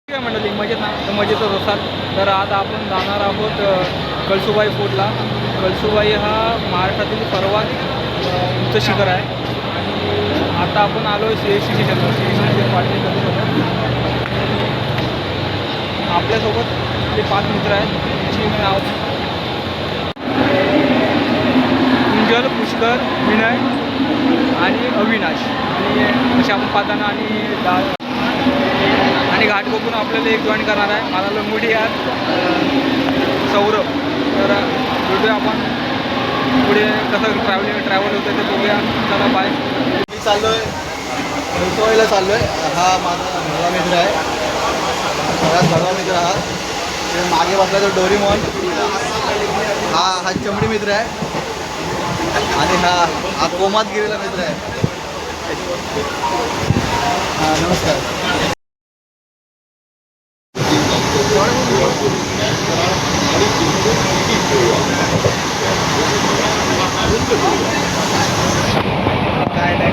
काय मंडळी मजेत ना तर मजेतच असाल तर आज आपण जाणार आहोत कळसुबाई फोर्टला. कळसुबाई हा महाराष्ट्रातील सर्वात उंच शिखर आहे आणि आता आपण आलो आहे CST स्टेशनवर. CST पाटील आपल्यासोबत आपले 5 मित्र आहेत. त्यांची नाव कुंजल, पुष्कर, विनय आणि अविनाश आणि असे आपण 5 जण आणि घाट बघून आपल्याला एक जॉईन करणार आहे मला लंगोटी यात सौरभ. तर भेटूया आपण पुढे कसं ट्रॅव्हल होतं ते बघूया. चला बाय. मी चाललोय कळसुबाईला चाललोय. हा माझा भरवा मित्र आहे, सगळ्यात भरवा मित्र हा. ते मागे बसला तो डोरीमॉन. हा चमडी मित्र आहे आणि हा कोमात गेलेला मित्र आहे. हां नमस्कार. काय नाही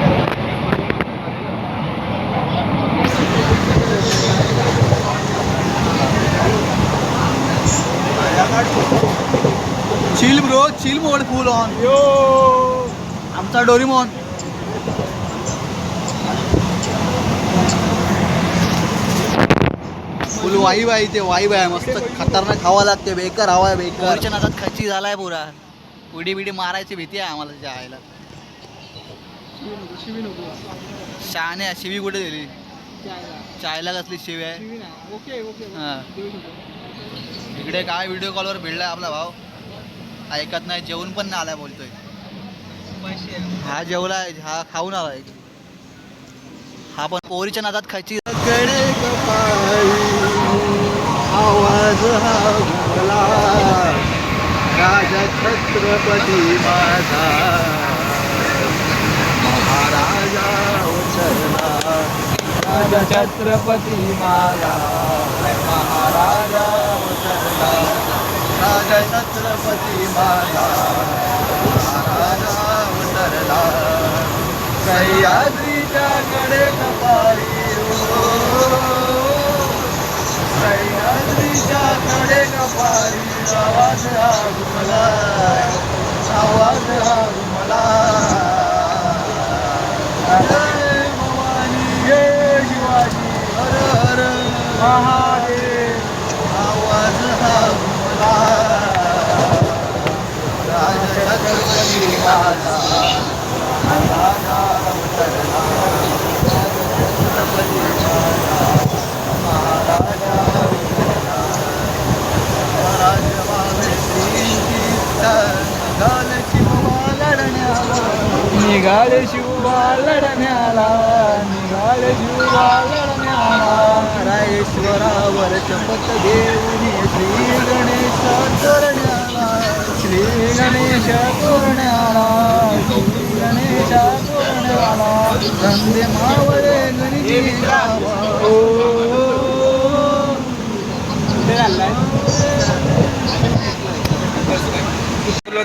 chill bro, chill mode full on. Yo आमचा डोरीमॉन. फुल वाईब आहे इथे, वाईब आहे मस्त खतरनाक हवा लागते. बेकार हवा आहे, बेकारच्या नादात खच्ची झालाय पुरा. उडी बिडी मारायची भीती आहे आम्हाला जायला. शहाणे शिवी कुठे दिली? चायला कसली शिवी आहे? हां इकडे काय व्हिडिओ कॉलवर भिडलाय आपला भाऊ. ऐकत नाही, जेवून पण नाही आलाय बोलतोय. हा जेवलाय, हा खाऊन आलाय. हा पण पोरीच्या नादात खायची. आवाज हा घुमला राजा छत्रपती माझा महाराजा उतरला. राजा छत्रपती माझा महाराजा उतरला. राजा छत्रपती माझा महाराजा उतरला. सह्याद्रीच्या कडे कपारी सह्याद्रीच्या कडे कपारी आवाज हा घुमला, आवाज हा घुमला. जय भवानी जय शिवाजी हर हर महादेव. आवाज हा घुमला. राजा छत्रपती माझा महाराजा उतरला. छत्रपती माझा महाराजा उतरला. निघाले शिवबा लढण्याला, निघाले शिवबा लढण्याला. रायेश्वरावर शपथ घेऊन श्री गणेश तोरण्याला, श्री गणेश तोरण्याला, श्री गणेश तोरण्याला. धंदे मावळे गणित गावा.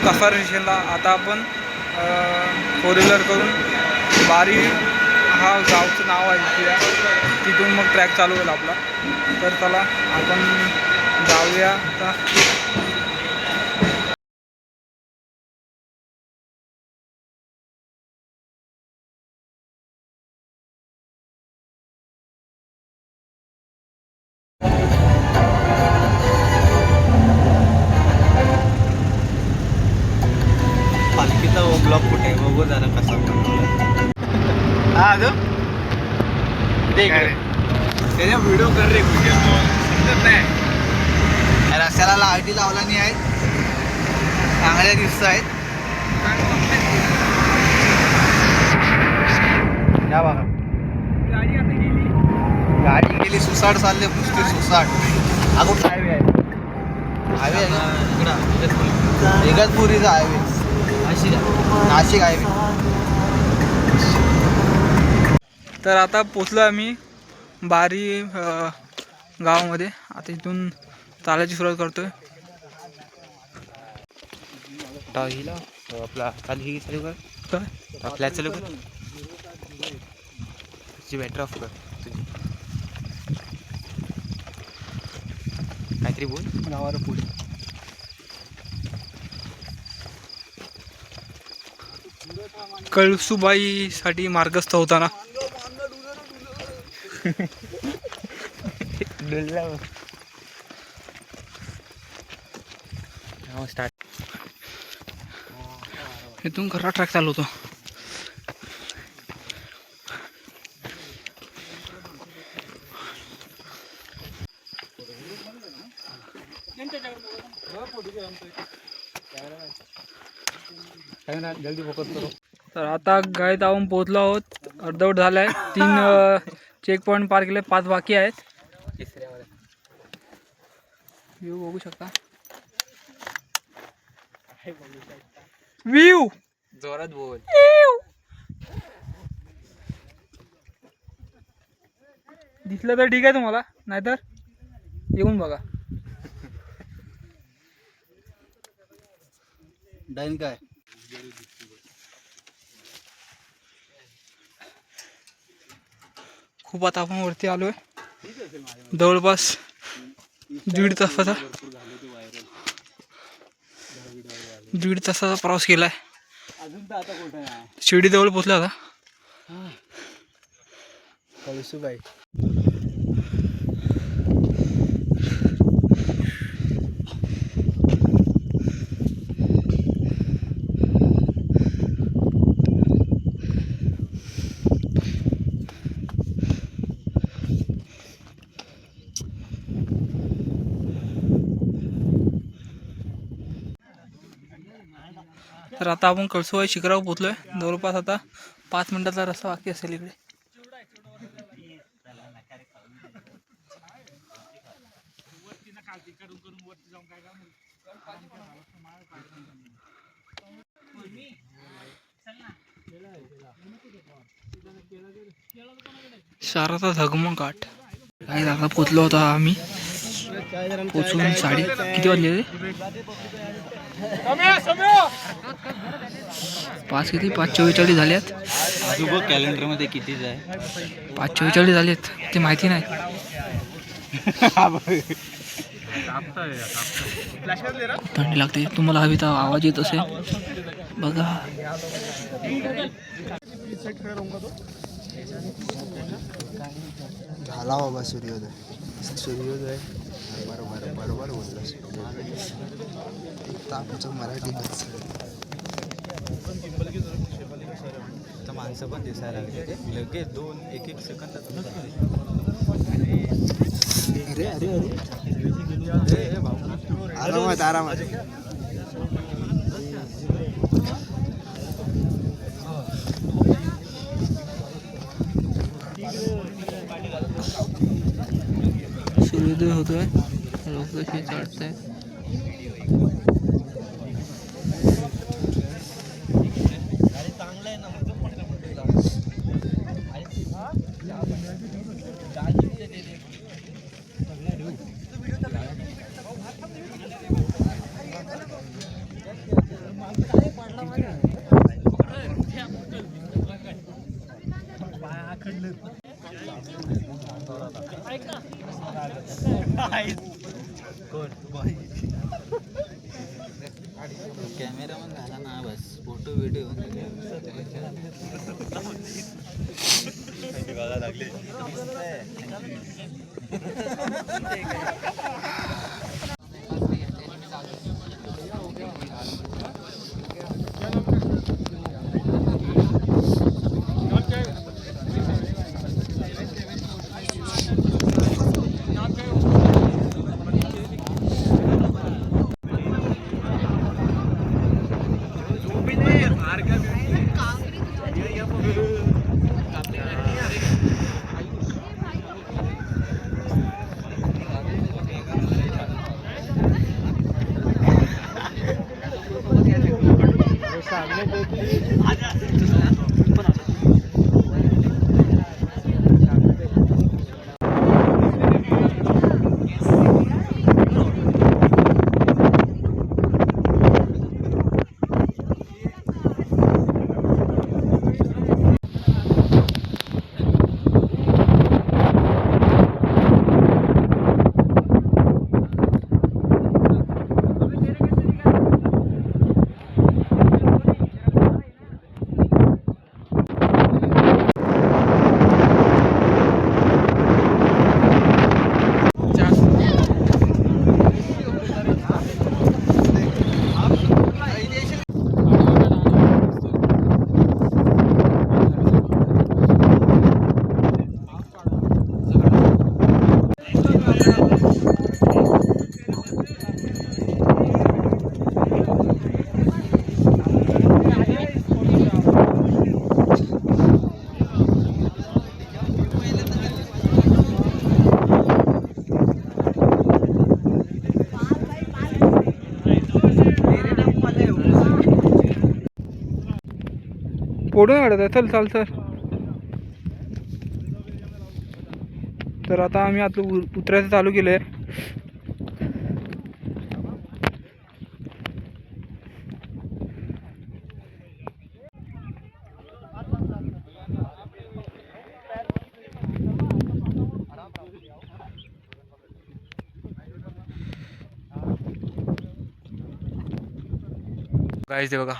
कसार स्टेशनला. आता आपण 4 व्हीलर करून बारी हा गावचं नाव आहे तिथून मग ट्रॅक चालू होईल आपला. तर चला आपण जाऊया आता. पालखीचा ब्लॉक कुठे बघू जरा कसा हा त्याच्या व्हिडिओ कर रे. रस्त्याला लाईटी लावला नाही आहेत, चांगल्या दिसत आहेत. या बघा गाडी गेली सुसाट चालले नुसती सुसाट. हा कुठला हायवे आहे? हायवे आहे ना इगतपुरीचा हायवे, नाशिक हायवे. तर आता पोचलो आम्ही बारी गावामध्ये. आता इथून चालायची सुरुवात करतोय. आपला खाली चालू कर, आपल्या चालू कर, तुझी बॅटरी ऑफ कर तुझी. काहीतरी बोल. गावाला पुढे कळसुबाईसाठी मार्गस्थ होताना स्टार्ट. इथून खरा ट्रॅक चालू होतो. तर आता गायत आपण पोहोचलो आहोत. अर्धवट झालं आहे. 3 चेक पॉईंट पार केले, 5 बाकी आहेत. व्ह्यू बघू शकता. व्ह्यू जोरात बोल. दिसलं तर ठीक आहे तुम्हाला, नाहीतर येऊन बघा. डाईन काय खूप आता आपण वरती आलोय. जवळपास 1.5 तासाचा प्रवास केलाय. शिर्डी जवळ पोहोचलो आता. कळसुबाई. तर आता आपण कळसुबाई शिखरावर पोहोचलोय. जवळपास आता 5 मिनिटाचा रस्ता बाकी असेल इकडे. शारदा धगमघाट काही जागा पोचलो होता आम्ही. पोचून किती वाजले रे? 5:44 झाल्यात. कॅलेंडर मध्ये कितीच आहे? 5:44 झालेत ते माहिती नाही. थंडी लागते. तुम्हाला हवी तर आवाज येत असेल बघा. झाला बाबा सूर्योदय. सूर्योदय बरोबर बोललास. तापचं मराठी माणसं पण दिसायला लागले. लगेच 2-1 सेकंदात. आरामात. सूर्योदय होतोय. लोक कसे चढताय. कॅमेरामन झाला ना बस. फोटो व्हिडिओ लागले. फोडून काढत आहे. चल चाल सर. तर आता आम्ही आतलं उतरायचं चालू केलं आहे. गाईज ते बघा,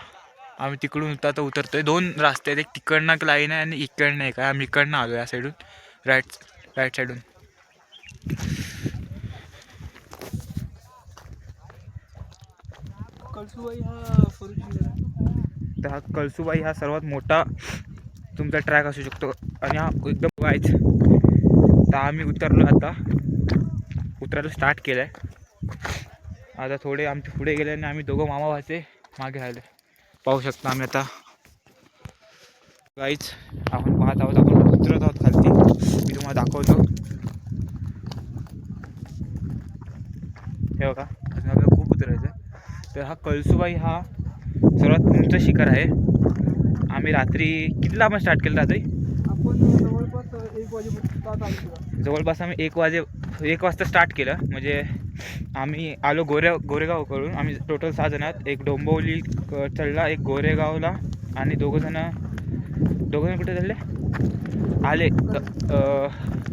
आम्ही तिकडून आता उतरतोय. 2 रस्ते आहेत, एक तिकडनं एक लाईन आहे आणि इकडनं एक आहे. आम्ही इकडनं आलो या साईडून, राईट साईडून. कळसूबाई हा कळसूबाई हा सर्वात मोठा तुमचा ट्रॅक असू शकतो आणि हा एकदम वाईच. तर आम्ही उतरलो, आता उतरायला स्टार्ट केलं आहे. आता थोडे आमचे पुढे गेले आणि आम्ही दोघं मामा भाचे मागे राहिले. पाहू शकता आम्ही आता गाईच आपण पाहत आहोत. आपण उतरत आहोत खालती. मी तुम्हाला दाखवतो. हे बघा, अजून आपल्याला खूप उतरायचं. तर हा कळसूबाई हा सर्वात उंच शिखर आहे. आम्ही रात्री कितीला आपण स्टार्ट केलं? रात्री जवळपास आम्ही 1 वाजता स्टार्ट केलं. म्हणजे आम्ही आलो गोरेगावकडून. आम्ही टोटल 6 जण आहेत. एक डोंबिवली चढला, एक गोरेगावला आणि दोघं जण कुठे चढले आले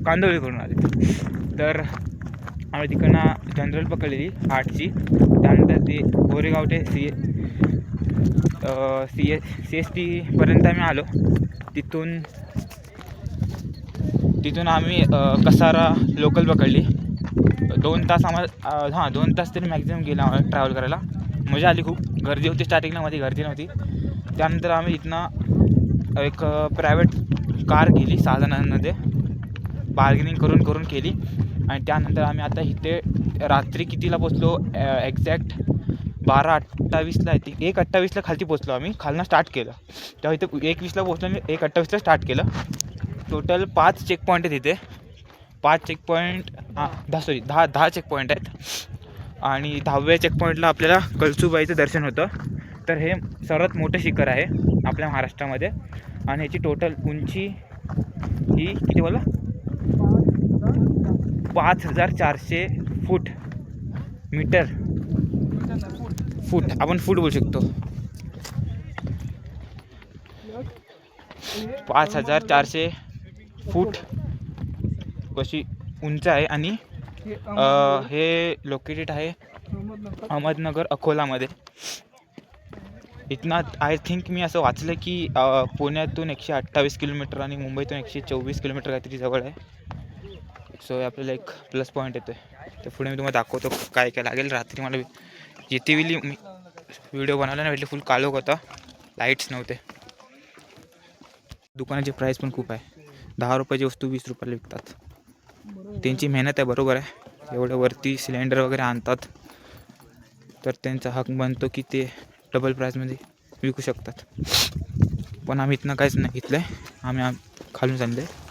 कांदोळी करून आले. तर आम्ही तिकडनं जनरल पकडलेली 8ची. त्यानंतर ती गोरेगाव ते CST पर्यंत आम्ही आलो. तिथून आम्ही कसारा लोकल पकडली. 2 तास आम्हाला 2 तास तरी मॅक्झिमम गेला आम्हाला ट्रॅव्हल करायला. मजा आली खूप. गर्दी होती स्टार्टिंगला, मध्ये गर्दी नव्हती. त्यानंतर आम्ही इथनं एक प्रायव्हेट कार केली 6 जणांमध्ये, बार्गेनिंग करून केली. आणि त्यानंतर आम्ही आता इथे रात्री कितीला पोचलो एक्झॅक्ट 12:28ला. 1:28ला खालती पोचलो. आम्ही खालनं स्टार्ट केलं तेव्हा इथे 1:20ला पोचलो आणि 1:28ला स्टार्ट केलं. टोटल 5 चेक पॉईंट आहेत इथे. 5 चेक पॉईंट 10 चेक पॉईंट आहेत. आणि 10व्या चेक पॉईंटला आपल्याला कळसूबाईचं दर्शन होतं. तर हे सर्वात मोठं शिखर आहे आपल्या महाराष्ट्रामध्ये. आणि याची टोटल उंची ही किती बोला 5400 मीटर. फूट आपण फूट बोलू शकतो. 5400 फूट कशी उंच आहे. आणि हे लोकेटेड आहे अहमदनगर अकोलामध्ये. इथनं आय थिंक मी असं वाचलं की पुण्यातून 128 किलोमीटर आणि मुंबईतून 124 किलोमीटर काहीतरी जवळ आहे. सो आपल्याला एक प्लस पॉईंट येतो आहे. तर पुढे मी तुम्हाला दाखवतो काय काय लागेल. रात्री मला जिथे वेळी मी व्हिडिओ बनवला ना भेटले फुल काळोख होता, लाईट्स नव्हते. दुकानाची प्राईस पण खूप आहे. 10 रुपयाची वस्तू 20 रुपयाला विकतात. त्यांची मेहनत आहे, बरोबर आहे. एवढं वरती सिलेंडर वगैरे आणतात तर त्यांचा हक बनतो की ते डबल प्राईजमध्ये विकू शकतात. पण आम्ही इथनं काहीच नाही घेतलं आहे. आम्ही खालून चाललो आहे.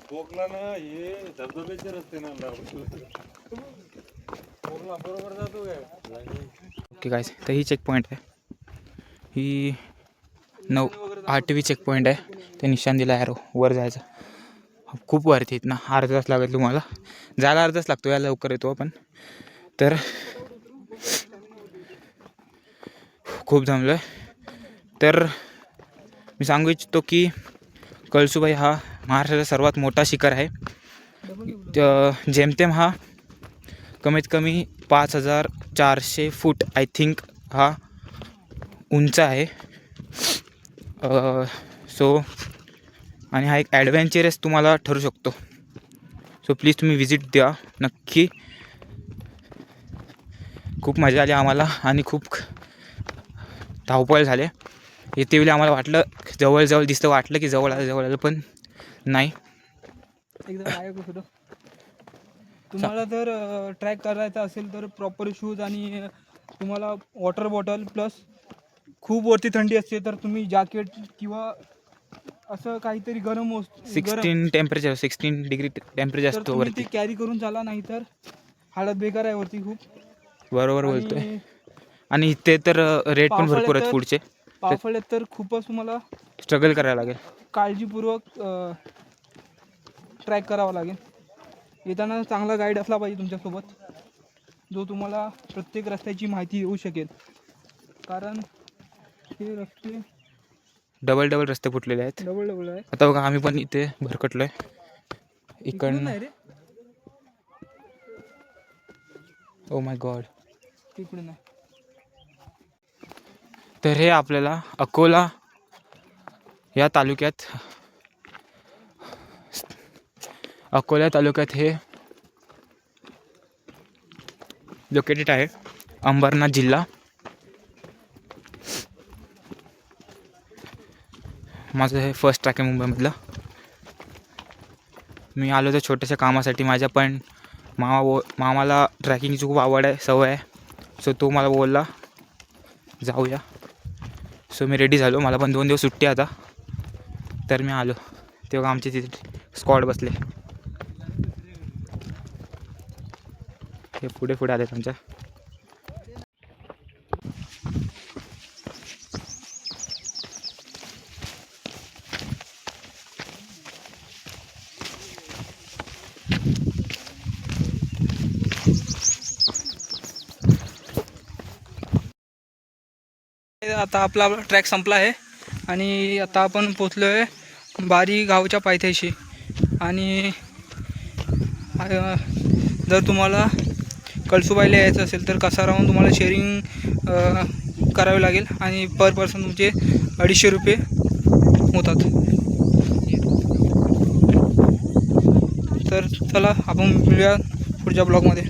कोकला ना हे धबधब्याचे रस्ते ना कोकला बरोबर जातो काय. ओके गाईस, तर ही चेक पॉईंट आहे. ही 8वी चेक पॉईंट आहे. ते निशाण दिला आहे वर जायचं. खूप वरती आहेत ना, अर्धा तास लागेल तुम्हाला जायला. अर्धा तास लागतो, यायला लवकर येतो आपण. तर खूप जमलो आहे. तर मी सांगू इच्छितो की कळसूबाई हा महाराष्ट्राचा सर्वात मोठा शिखर आहे. जेमतेम हा कमीत कमी 5400 फूट आय थिंक हा उंच आहे. सो आणि हा एक ॲडव्हेंचरस तुम्हाला ठरू शकतो. सो प्लीज तुम्ही व्हिजिट द्या नक्की. खूप मजा आली आम्हाला आणि खूप धावपळ झाले. येते वेळी आम्हाला वाटलं जवळ दिसतं, वाटलं की जवळ आलं पण नाही. एकदम लायक होतं. तुम्हाला जर ट्रॅक करायचा असेल तर प्रॉपर शूज आणि तुम्हाला वॉटर बॉटल प्लस खूप वरती थंडी असते तर तुम्ही जॅकेट किंवा असं काहीतरी गरम वस्तू 16 डिग्री टेम्परेचर तर असतो तुम्ही वरती. ते कॅरी करून चाला, नाही तर हालत बेकार आहे वरती खूप. बरोबर बोलतोय. आणि आणि इथे तर रेट पण भरपूर आहेत फूडचे. पावसाळ्यात तर खूपच तुम्हाला स्ट्रगल करायला लागेल. काळजीपूर्वक ट्रॅक करावा लागेल. येताना चांगला गाईड असला पाहिजे तुमच्यासोबत, जो तुम्हाला प्रत्येक रस्त्याची माहिती देऊ शकेल. कारण हे रस्ते डबल रस्ते फुटलेले आहेत. डबल आहे. आता बघा आम्ही पण इथे भरकटलोय इकडनं. नाही रे, ओ माय गॉड. तिकडे नाही. तर हे आपल्याला अकोला या तालुक्यात हे लोकेटेड आहे. अंबरनाथ जिल्हा. माझं हे फर्स्ट ट्रॅक आहे मुंबईमधलं. मी आलो तर छोट्याशा कामासाठी. माझ्या पण मामाला ट्रॅकिंगची खूप आवड आहे, सवय आहे. सो तो मला बोलला जाऊया. सो मी रेडी झालो. मला पण 2 दिवस सुट्टी आता. तर मी आलो तेव्हा आमचे तिथे स्क्वॉड बसले. हे पुढे आले आमच्या. आता आपला ट्रॅक संपला आहे आणि आता आपण पोचलो आहे बारी गावच्या पायथ्याशी. आणि जर तुम्हाला कळसुबाईला यायचं असेल तर कसाराहून तुम्हाला शेअरिंग करावे लागेल आणि पर पर्सन तुमचे 250 रुपये होतात. तर चला आपण मिळूया पुढच्या ब्लॉगमध्ये.